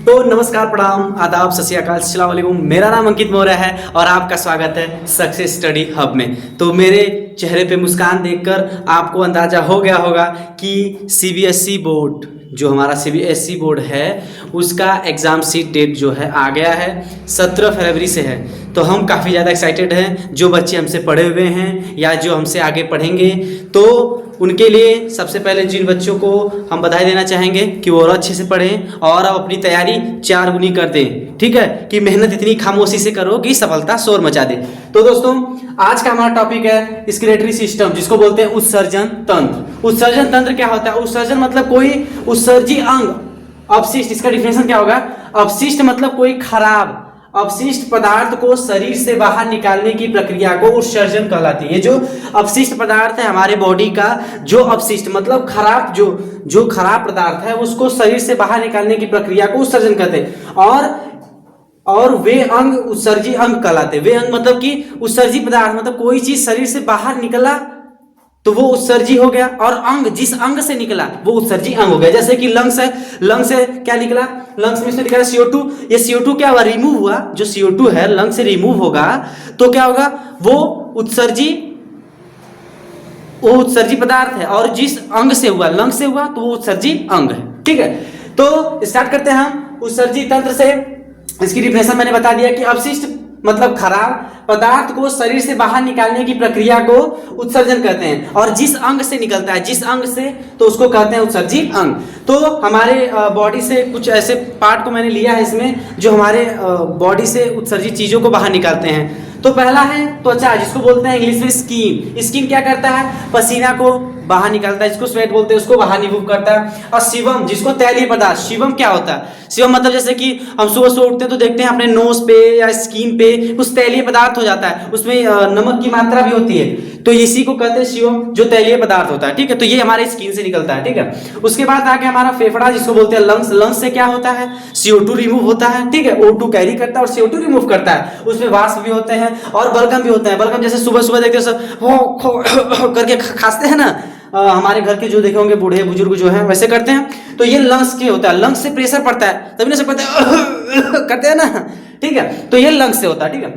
तो नमस्कार, प्रणाम, आदाब, सत श्री अकाल, अस्सलाम वालेकुम। मेरा नाम अंकित मौर्य है और आपका स्वागत है सक्सेस स्टडी हब में। तो मेरे चेहरे पे मुस्कान देखकर आपको अंदाजा हो गया होगा कि सीबीएसई बोर्ड, जो हमारा सीबीएसई बोर्ड है, उसका एग्ज़ाम सीट डेट जो है आ गया है, 17 फरवरी से है। तो हम काफ़ी ज़्यादा एक्साइटेड हैं। जो बच्चे हमसे पढ़े हुए हैं या जो हमसे आगे पढ़ेंगे, तो उनके लिए सबसे पहले जिन बच्चों को हम बधाई देना चाहेंगे कि वो और अच्छे से पढ़ें और अब अपनी तैयारी 4 गुनी कर दें। ठीक है, कि मेहनत इतनी खामोशी से करो कि सफलता शोर मचा दे। तो दोस्तों, आज का हमारा टॉपिक है स्क्लेटरी सिस्टम, जिसको बोलते हैं उत्सर्जन तंत्र। उत्सर्जन तंत्र क्या होता है? उत्सर्जन मतलब कोई उत्सर्जी अंग, अपशिष्ट। इसका डिफिनेशन क्या होगा? अपशिष्ट मतलब कोई खराब अपशिष्ट पदार्थ को शरीर से बाहर निकालने की प्रक्रिया को उत्सर्जन कहलाती है। ये जो अपशिष्ट पदार्थ है हमारे बॉडी का, जो अपशिष्ट मतलब खराब, जो खराब पदार्थ है, उसको शरीर से बाहर निकालने की प्रक्रिया को उत्सर्जन कहते हैं। और वे अंग उत्सर्जी अंग कहलाते हैं। वे अंग मतलब कि उत्सर्जी पदार्थ मतलब कोई चीज शरीर से बाहर निकला तो वो उत्सर्जी हो गया, और अंग जिस अंग से निकला वो उत्सर्जी अंग हो गया। जैसे कि लंग्स है, लंग्स से क्या निकला? लंग्स में से निकला CO2। ये CO2 क्या हुआ? रिमूव हुआ। जो CO2 है लंग से रिमूव होगा तो क्या होगा? वो उत्सर्जी पदार्थ है, और जिस अंग से हुआ, लंग से हुआ, तो वो उत्सर्जी अंग है। ठीक है, तो स्टार्ट करते हैं हम उत्सर्जी तंत्र से। इसकी डिफिनेशन मैंने बता दिया कि अपशिष्ट मतलब खराब पदार्थ को शरीर से बाहर निकालने की प्रक्रिया को उत्सर्जन कहते हैं, और जिस अंग से निकलता है, जिस अंग से, तो उसको कहते हैं उत्सर्जी अंग। तो हमारे बॉडी से कुछ ऐसे पार्ट को मैंने लिया है इसमें, जो हमारे बॉडी से उत्सर्जित चीजों को बाहर निकालते हैं। तो पहला है त्वचा, जिसको बोलते हैं इंग्लिश में स्किन। स्किन क्या करता है? पसीना को बाहर निकालता है, जिसको स्वेट बोलते हैं, उसको बाहर रिमूव करता है। और शिवम, जिसको तैलीय पदार्थ, शिवम क्या होता है? शिवम मतलब जैसे कि हम सुबह सुबह उठते हैं तो देखते हैं अपने नोज पे या स्किन पे कुछ तैलीय पदार्थ हो जाता है, उसमें नमक की मात्रा भी होती है, तो इसी को कहते हैं शिवम, जो तैलीय पदार्थ होता है। ठीक है, तो ये हमारे स्किन से निकलता है। ठीक है, उसके बाद आगे हमारा फेफड़ा, जिसको बोलते हैं लंग्स। लंग्स से क्या होता है? CO2 रिमूव होता है। ठीक है, O2 कैरी करता है और CO2 रिमूव करता है। उसमें वाष्प भी होते हैं और बलगम भी होते हैं। बलगम जैसे सुबह सुबह देखते हैं सब करके खांसते हैं ना, हमारे घर के जो देखे होंगे बूढ़े बुजुर्ग जो हैं वैसे करते हैं, तो ये लंग्स के होता है। लंग्स से प्रेशर पड़ता है तभी ना सब करते हैं ना। ठीक है, तो ये लंग्स से होता है। ठीक है,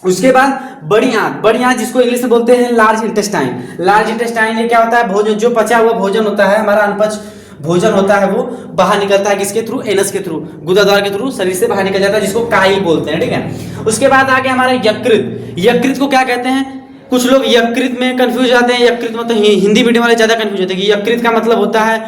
उसके बाद बड़ी आंत। बड़ी आंत जिसको इंग्लिश में बोलते हैं लार्ज इंटेस्टाइन। लार्ज इंटेस्टाइन ये क्या होता है? भोजन, जो पचा हुआ भोजन होता है, हमारा अनपच भोजन होता है, वो बाहर निकलता है। किसके थ्रू? एनस के थ्रू, गुदाद्वार के थ्रू शरीर से बाहर निकल जाता है, जिसको काइल बोलते हैं। ठीक है, उसके बाद आगे हमारा यकृत। यकृत को क्या कहते हैं? कुछ लोग यकृत में कंफ्यूज जाते हैं। यकृत मतलब हिंदी मीडियम वाले ज्यादा कंफ्यूज होते हैं कि यकृत का मतलब होता है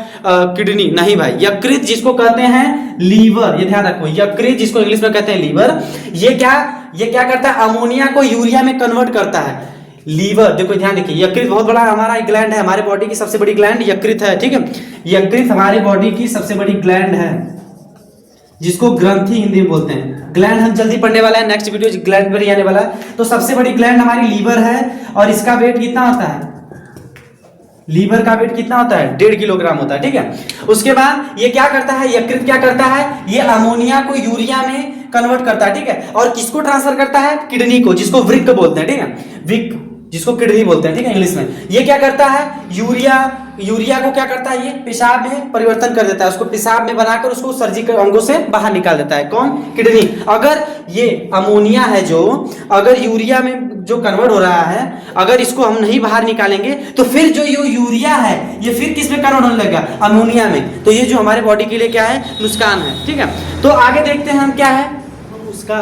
किडनी। नहीं भाई, यकृत जिसको कहते हैं लीवर, ये ध्यान रखो। यकृत जिसको इंग्लिश में कहते हैं लीवर, ये क्या करता है? अमोनिया को यूरिया में कन्वर्ट करता है। लीवर, देखो ध्यान देखिए, यकृत बहुत बड़ा हमारा एक ग्लैंड है, हमारे बॉडी की सबसे बड़ी ग्लैंड यकृत है। ठीक है, यकृत हमारी बॉडी की सबसे बड़ी ग्लैंड है, जिसको ग्रंथि हिंदी में बोलते हैं। ग्लैंड हम जल्दी पढ़ने वाला है, नेक्स्ट वीडियो ग्लैंड पर ही आने वाला है। तो सबसे बड़ी ग्लैंड हमारी लीवर है, और इसका वेट कितना होता है? लीवर का वेट कितना होता है? 1.5 किलोग्राम होता है। ठीक है, उसके बाद ये क्या करता है? यकृत क्या करता है? ये अमोनिया को यूरिया में कन्वर्ट करता है। ठीक है, और किसको ट्रांसफर करता है? किडनी को, जिसको वृक्क बोलते हैं। ठीक है, वृक्क जिसको किडनी बोलते हैं। ठीक है, इंग्लिश में। ये क्या करता है? यूरिया को क्या करता है? ये पेशाब में परिवर्तन कर देता है, उसको पेशाब में बनाकर उसको सर्जिकल अंगों से बाहर निकाल देता है। कौन? किडनी। अगर ये अमोनिया है जो अगर यूरिया में जो कन्वर्ट हो रहा है, अगर इसको हम नहीं बाहर निकालेंगे तो फिर जो ये यूरिया है ये फिर किस में कन्वर्ट होने लगेगा? अमोनिया में। तो ये जो हमारे बॉडी के लिए क्या है? नुकसान है। ठीक है, तो आगे देखते हैं हम क्या है। उसका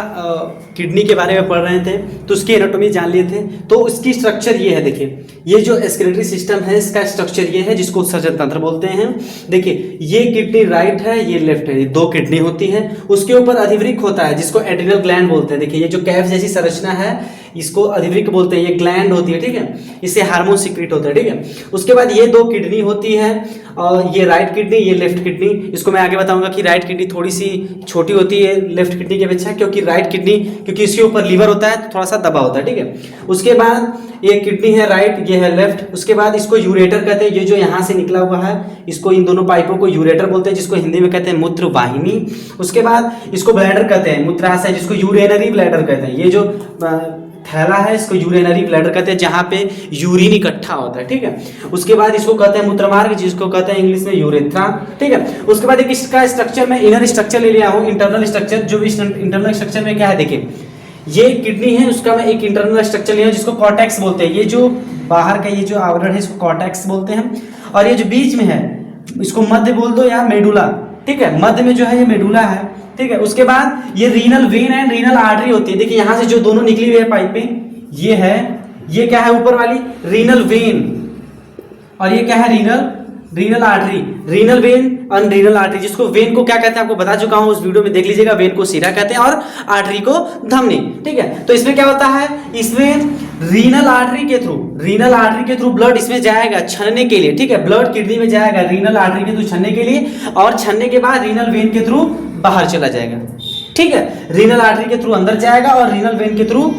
किडनी के बारे में पढ़ रहे थे तो उसकी एनाटॉमी जान लिए थे। तो उसकी स्ट्रक्चर ये है, देखिए, ये जो एक्सक्रीटरी सिस्टम है इसका स्ट्रक्चर ये है, जिसको उत्सर्जन तंत्र बोलते हैं। देखिए, ये किडनी राइट है, ये लेफ्ट है, ये 2 किडनी होती है। उसके ऊपर अधिवृक्क होता है, जिसको एड्रिनल ग्लैंड बोलते हैं। देखिए, ये जो कैफ जैसी संरचना है इसको अधिवृक्क बोलते हैं। ये ग्लैंड होती है। ठीक है, इससे हार्मोन सीक्रेट होता है। ठीक है, उसके बाद ये 2 किडनी होती है, और ये राइट किडनी, ये लेफ्ट किडनी। इसको मैं आगे बताऊंगा कि राइट किडनी थोड़ी सी छोटी होती है लेफ्ट किडनी के अपेक्षा, क्योंकि राइट किडनी, क्योंकि इसके ऊपर लीवर होता है, थोड़ा सा दबा होता है। ठीक है, उसके बाद ये किडनी है राइट, ये है लेफ्ट। उसके बाद इसको यूरेटर कहते हैं। ये जो यहाँ से निकला हुआ है, इसको, इन दोनों पाइपों को यूरेटर बोलते हैं, जिसको हिंदी में कहते हैं मूत्र वाहिनी। उसके बाद इसको ब्लैडर कहते हैं, मूत्राशय, जिसको यूरिनरी ब्लैडर कहते हैं। ये जो थैला है, इसको यूरिनरी ब्लैडर कहते हैं, जहाँ पे यूरिन इकट्ठा होता है, ठीक है। उसके बाद इसको कहते हैं मूत्रमार्ग, जिसको कहते हैं इंग्लिश में यूरेथ्रा, ठीक है। उसके बाद एक इसका स्ट्रक्चर में इनर स्ट्रक्चर ले लिया हूँ, इंटरनल स्ट्रक्चर। जो इंटरनल स्ट्रक्चर में क्या है देखिए, ये किडनी है, उसका मैं एक इंटरनल स्ट्रक्चर लिया जिसको कॉर्टेक्स बोलते हैं। ये जो बाहर का ये जो आवरण है इसको कॉर्टेक्स बोलते हैं, और ये जो बीच में है इसको मध्य बोल दो या मेडुला, ठीक है। मध्य में जो है ये मेडुला है, ठीक है। उसके बाद ये renal vein and renal artery होती है। देखिए यहाँ से जो दोनों निकली हुई है पाइपें, ये है, ये क्या है ऊपर वाली रीनल वेन, और ये क्या है रीनल आर्टरी। रीनल वेन और रीनल आर्टरी, जिसको वेन को क्या कहते हैं आपको बता चुका हूं, उस वीडियो में देख लीजिएगा। वेन को सिरा कहते हैं और आर्टरी को धमनी, ठीक है। तो इसमें क्या होता है, इसमें रीनल आर्टरी के थ्रू ब्लड इसमें जाएगा छनने के लिए, ठीक है। ब्लड किडनी में जाएगा रीनल आर्टरी के थ्रू छनने के लिए, और छनने के बाद रीनल वेन के थ्रू बाहर चला जाएगा, ठीक है। रीनल आर्टरी के थ्रू अंदर जाएगा और रीनल वेन के थ्रू,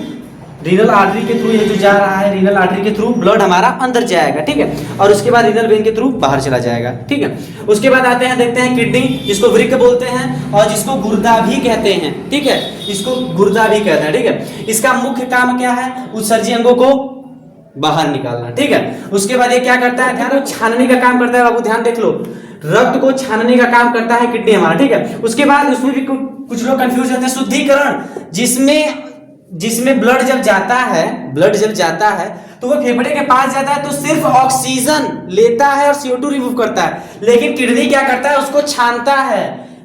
रीनल आर्टरी के थ्रू ये जो जा रहा है, रीनल आर्टरी के थ्रू ब्लड हमारा अंदर जाएगा, ठीक है। और उसके बाद रीनल वेन के थ्रू बाहर चला जाएगा, ठीक है। उसके बाद आते हैं, देखते हैं किडनी, जिसको वृक्क बोलते हैं और जिसको गुर्दा भी कहते हैं, ठीक है। इसको गुर्दा भी कहते हैं, ठीक है। इसका मुख्य काम क्या है, उत्सर्जी अंगों को बाहर निकालना, ठीक है। उसके बाद ये क्या करता है, ध्यान छानने का काम करता है। बाबू ध्यान देख लो, रक्त को छानने का काम करता है किडनी हमारा, ठीक है। उसके बाद उसमें भी कुछ लोग कंफ्यूज होते हैं, शुद्धिकरण, जिसमें ब्लड जब जाता है तो वो फेफड़े के पास जाता है तो सिर्फ ऑक्सीजन लेता है और CO2 रिमूव करता है। लेकिन किडनी क्या करता है, उसको छानता है,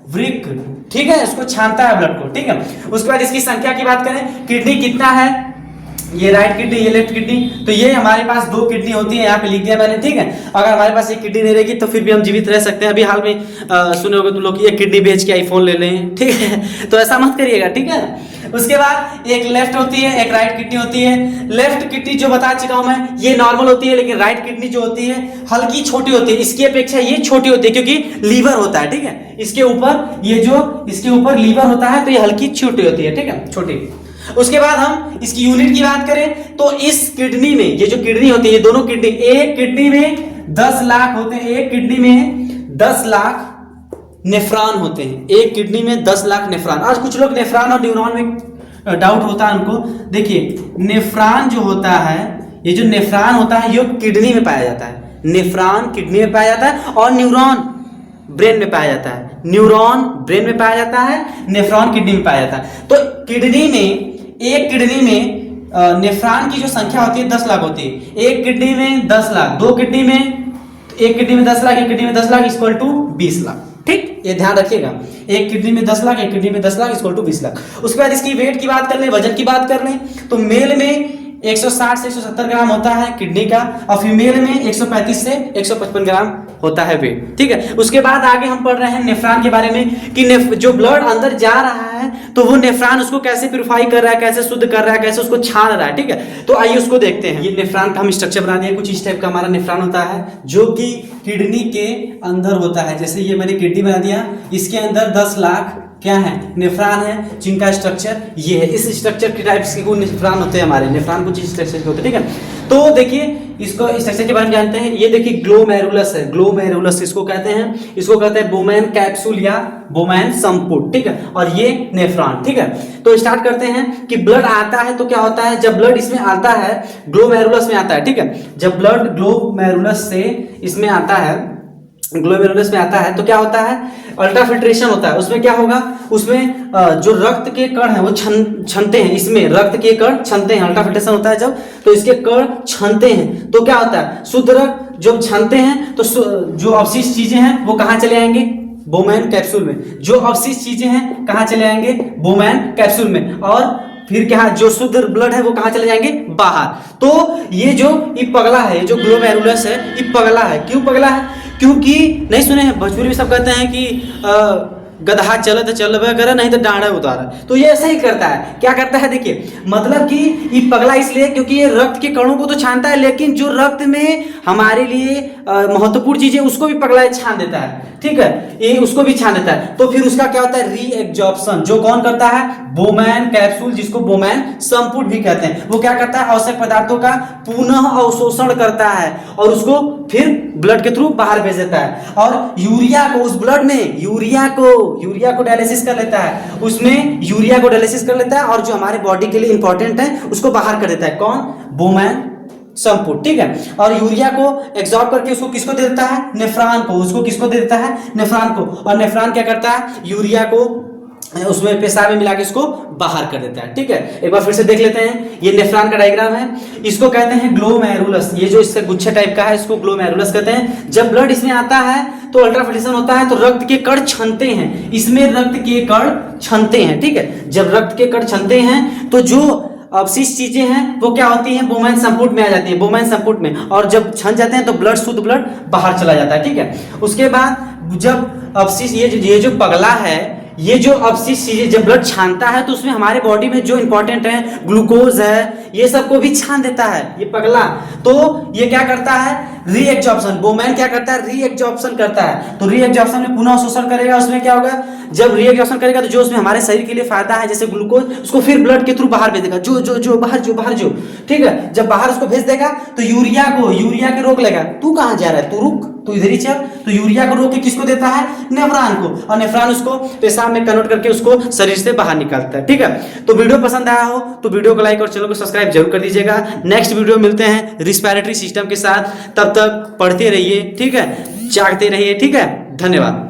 वृक्क, ठीक है, उसको छानता है ब्लड को, ठीक है। उसके बाद इसकी संख्या की बात करें, किडनी कितना है, ये राइट किडनी, ये लेफ्ट किडनी, तो ये हमारे पास 2 किडनी होती है, यहाँ पे लिख दिया मैंने, ठीक है। अगर हमारे पास एक किडनी नहीं रहेगी तो फिर भी हम जीवित रह सकते हैं। अभी हाल में सुने होगे तुम लोग, एक किडनी बेच के आईफोन ले लें, ठीक है, तो ऐसा मत करिएगा, ठीक है। उसके बाद एक लेफ्ट होती है, एक राइट किडनी होती है। लेफ्ट किडनी जो बता चुका हूं मैं, ये नॉर्मल होती है, लेकिन राइट किडनी जो होती है हल्की छोटी होती है, इसकी अपेक्षा ये छोटी होती है, क्योंकि लीवर होता है, ठीक है। इसके ऊपर लीवर होता है, तो ये हल्की छोटी होती है, ठीक है, छोटी। उसके बाद हम इसकी यूनिट की बात करें तो इस किडनी में, ये जो किडनी होती है, ये दोनों किडनी, एक किडनी में 10 लाख होते हैं, एक किडनी में 10 लाख नेफ्रॉन होते हैं, एक किडनी में 10 लाख नेफ्रॉन। आज कुछ लोग नेफ्रॉन और न्यूरॉन में डाउट होता है उनको। देखिए नेफ्रॉन जो होता है, ये जो नेफ्रॉन होता है ये किडनी में पाया जाता है, नेफ्रॉन किडनी में पाया जाता है, और न्यूरॉन ब्रेन में पाया जाता है, न्यूरॉन ब्रेन में पाया जाता है, नेफ्रॉन किडनी में पाया जाता है। तो किडनी में, एक किडनी में नेफ्रॉन की जो संख्या होती है 10 लाख होती है, एक किडनी में 10 लाख, दो किडनी में, एक किडनी में 10 लाख, एक किडनी में 10 लाख इक्वल टू 20 लाख, ठीक, ये ध्यान रखिएगा। एक किडनी में 10 लाख, एक किडनी में 10 लाख इक्वल टू 20 लाख। उसके बाद इसकी वेट की बात कर लें, वजन की बात कर लें, तो मेल में 160 से 170 ग्राम होता है किडनी का, और फीमेल में 135 से 155 ग्राम होता है वेट, ठीक है। उसके बाद आगे हम पढ़ रहे हैं नेफ्रॉन के बारे में, कि जो ब्लड अंदर जा रहा है तो वो नेफ्रॉन उसको कैसे प्यूरिफाई कर रहा है, कैसे शुद्ध कर रहा है, कैसे उसको छान रहा है, ठीक है। तो आइए उसको देखते हैं। ये नेफ्रॉन का हम स्ट्रक्चर बना दिए, कुछ इस टाइप का हमारा नेफ्रॉन होता है, जो कि किडनी के अंदर होता है। जैसे ये मैंने किडनी बना दिया, इसके अंदर 10 लाख क्या है, नेफ्रॉन है, जिनका स्ट्रक्चर ये है। इस स्ट्रक्चर के टाइप्स के नेफ्रॉन होते हैं हमारे, नेफ्रॉन कुछ इस स्ट्रक्चर के होते हैं, ठीक है। तो देखिए इसको स्ट्रक्चर के बारे में जानते हैं। ये देखिए ग्लोमेरुलस है, ग्लोमेरुलस इसको कहते हैं, इसको कहते हैं बोमैन कैप्सूल या बोमैन संपुट, ठीक है। और ये नेफ्रॉन, ठीक है। तो स्टार्ट करते हैं कि ब्लड आता है तो क्या होता है, जब ब्लड इसमें आता है, ग्लोमेरुलस में आता है, ठीक है। जब ब्लड ग्लोमेरुलस से इसमें आता है, ग्लोमेरुलस में आता है तो क्या होता है, अल्ट्राफिल्ट्रेशन होता है। उसमें क्या होगा, उसमें जो रक्त के कण हैं वो छनते हैं, इसमें रक्त के कण छनते हैं, अल्ट्राफिल्ट्रेशन होता है जब, तो इसके कण छनते हैं, तो क्या होता है, शुद्ध रक्त जब छनते हैं तो जो अवशिष्ट चीजें हैं वो कहाँ चले आएंगे, बोमैन कैप्सूल में। जो अवशिष्ट चीजें हैं कहाँ चले आएंगे, बोमैन कैप्सूल में, और फिर क्या, जो शुद्ध ब्लड है वो कहाँ चले जाएंगे, बाहर। तो ये जो पगला है, जो ग्लोमेरुलस है, ये पगला है। क्यों पगला है, क्योंकि नहीं सुने हैं भोजपुरी में सब कहते हैं कि गधा चले तो चलबे करे, नहीं तो डांडा उतारा। तो ये ऐसा ही करता है, क्या करता है देखिए, मतलब कि ये पगला इसलिए क्योंकि ये रक्त के कणों को तो छानता है, लेकिन जो रक्त में हमारे लिए महत्वपूर्ण चीजें उसको भी पगला छान देता है, ठीक है, ये उसको भी छान देता है। तो फिर उसका क्या होता है, रीएब्जॉर्प्शन, जो कौन करता है, बोमैन कैप्सूल, जिसको बोमैन संपुट भी कहते हैं, वो क्या करता है, आवश्यक पदार्थों का पुनः अवशोषण करता है और उसको फिर ब्लड के थ्रू बाहर भेज देता है। और यूरिया को उस ब्लड में यूरिया को डायलिसिस कर लेता है, उसमें यूरिया को डायलिसिस कर लेता है और जो हमारे बॉडी के लिए इंपॉर्टेंट है उसको बाहर कर देता है। कौन, बोमैन संपुट, ठीक है। और यूरिया को एब्जॉर्ब करके उसको किसको दे देता है, नेफ्रॉन को, उसको किसको दे देता है, नेफ्रॉन को। और नेफ्रॉन क्या करता है, यूरिया को उसमें पेशाब में मिला के इसको बाहर कर देता है, ठीक है। एक बार फिर से देख लेते हैं, ये नेफ्रॉन का डायग्राम है, इसको कहते हैं ग्लोमेरुलस, ये जो इससे गुच्छे टाइप का है इसको ग्लोमेरुलस कहते हैं। जब ब्लड इसमें आता है तो अल्ट्राफिल्ट्रेशन होता है तो रक्त के कण छनते हैं, इसमें रक्त के कण छनते हैं, ठीक है। जब रक्त के कण छनते हैं तो जो अवशिष्ट चीजें हैं वो क्या होती हैं, बोमैन संपुट में आ जाती है, बोमैन संपुट में, और जब छन जाते हैं तो ब्लड, शुद्ध ब्लड बाहर चला जाता है, ठीक है। उसके बाद जब अवशिष्ट ये जो पगला है, ये जो अवशिष्ट चीजें जब ब्लड छानता है तो उसमें हमारे बॉडी में जो इंपॉर्टेंट है, ग्लूकोज है, ये सबको भी छान देता है ये पगला। तो ये क्या करता है, रीएब्जॉर्प्शन, बोमैन क्या करता है, रीएब्जॉर्प्शन करता है। तो रीएब्जॉर्प्शन में पुनः अवशोषण करेगा, उसमें क्या होगा, जब रीएब्जॉर्प्शन करेगा तो जो उसमें हमारे शरीर के लिए फायदा है जैसे ग्लूकोज, उसको फिर ब्लड के थ्रू बाहर भेज देगा, जो बाहर जो, ठीक है। जब बाहर उसको भेज देगा तो यूरिया के रोक लेगा, तू कहां जा रहा है, तू रुक, तू इधर ही चल। तो यूरिया को रोक के किसको देता है, नेफ्रॉन को, और नेफ्रॉन उसको पेशाब में कन्वर्ट करके उसको शरीर से बाहर निकालता है, ठीक है। तो वीडियो पसंद आया हो तो वीडियो को लाइक और चैनल को सब्सक्राइब जरूर कर दीजिएगा। नेक्स्ट वीडियो मिलते हैं रिस्पिरेटरी सिस्टम के साथ, तब तक पढ़ते रहिए, ठीक है, जागते रहिए, ठीक है। धन्यवाद।